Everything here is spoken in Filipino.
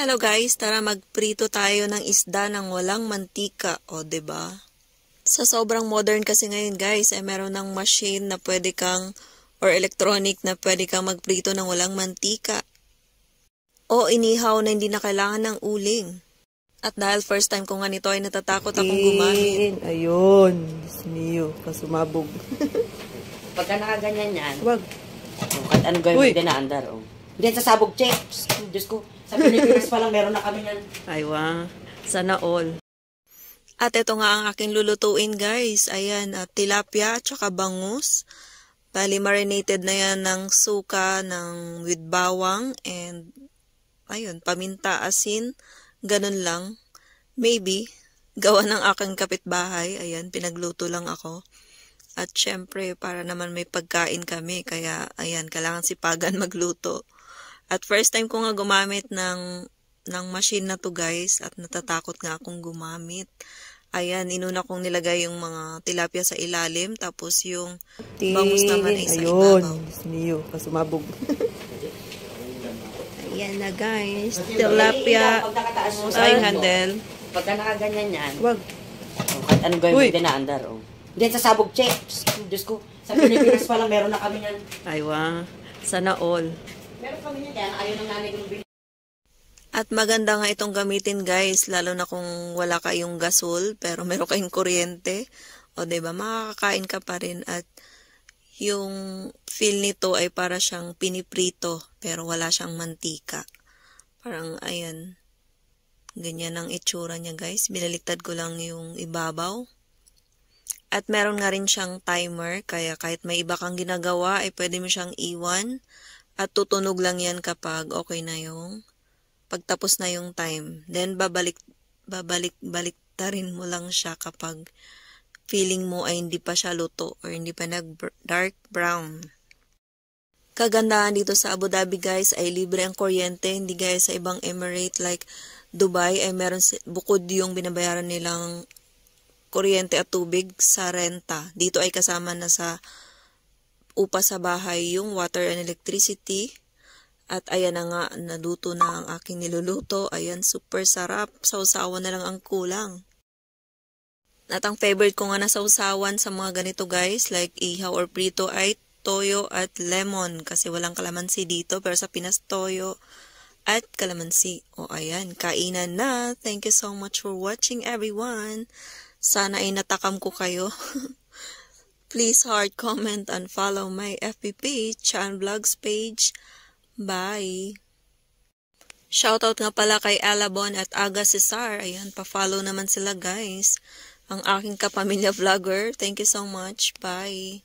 Hello guys, tara magprito tayo ng isda ng walang mantika, o 'di ba? Sa sobrang modern kasi ngayon guys, ay meron ng machine na pwede kang or electronic na pwede kang magprito ng walang mantika. O inihaw na hindi na kailangan ng uling. At dahil first time ko nga nito ay natatakot akong gumamit. Ayun, Disneyo, kasumabog. Pagka nakaganyan yan, Wag. kahit ano gawin mo din na andar, oh. Hindi sasabog, check. Diyos ko, sa Pilipinas pa lang meron na kami yan. Aywa, sana all. At ito nga ang aking lulutuin guys. Ayan, tilapia at saka bangus. Bali marinated na yan ng suka, with bawang, and ayun, paminta, asin, ganun lang. Maybe, gawa ng aking kapitbahay. Ayan, pinagluto lang ako. At syempre, para naman may pagkain kami. Kaya, ayan, kailangan sipagan magluto. At first time ko nga gumamit ng machine na to guys. At natatakot nga akong gumamit. Ayan, inuna kong nilagay yung mga tilapia sa ilalim. Tapos yung bangus naman ay sa ibabaw. Ayun, Disneyo, kasumabog. Ayan na guys. Tilapia. Ay, handle. Pagka nakaganyan yan, Wag. kahit ano gawin mo din na andar, oh. Hindi sasabog, check. Diyos ko, sa Pilipinas pa lang meron na kami yan. Aywa, sana all. Meron kami yan, kaya ayaw ng nanay kong bilhin. At maganda nga itong gamitin guys, lalo na kung wala kayong gasol, pero meron kayong kuryente. O diba, makakakain ka pa rin at yung feel nito ay para siyang piniprito, pero wala siyang mantika. Parang, ayan, ganyan ang itsura niya guys. Binaliktad ko lang yung ibabaw. At meron nga rin siyang timer, kaya kahit may iba kang ginagawa, ay pwede mo siyang iwan. At tutunog lang yan kapag okay na yung pagtapos na yung time. Then, baliktarin mo lang siya kapag feeling mo ay hindi pa siya luto or hindi pa nag-dark brown. Kagandahan dito sa Abu Dhabi guys ay libre ang kuryente. Hindi guys sa ibang emirate like Dubai ay meron bukod yung binabayaran nilang kuryente at tubig sa renta. Dito ay kasama na sa upa sa bahay yung water and electricity. At ayan na nga, naluto na ang aking niluluto. Ayan, super sarap. Sausawan na lang ang kulang. At ang favorite ko nga na sausawan sa mga ganito guys, like ihaw or prito ay toyo at lemon. Kasi walang kalamansi dito, pero sa Pinas toyo at kalamansi. O ayan, kainan na. Thank you so much for watching everyone. Sana ay natakam ko kayo. Please heart, comment, and follow my FB page, Chan Vlogs page. Bye! Shoutout nga pala kay Alabon at Aga Cesar. Ayan, pa-follow naman sila guys. Ang aking kapamilya vlogger. Thank you so much. Bye!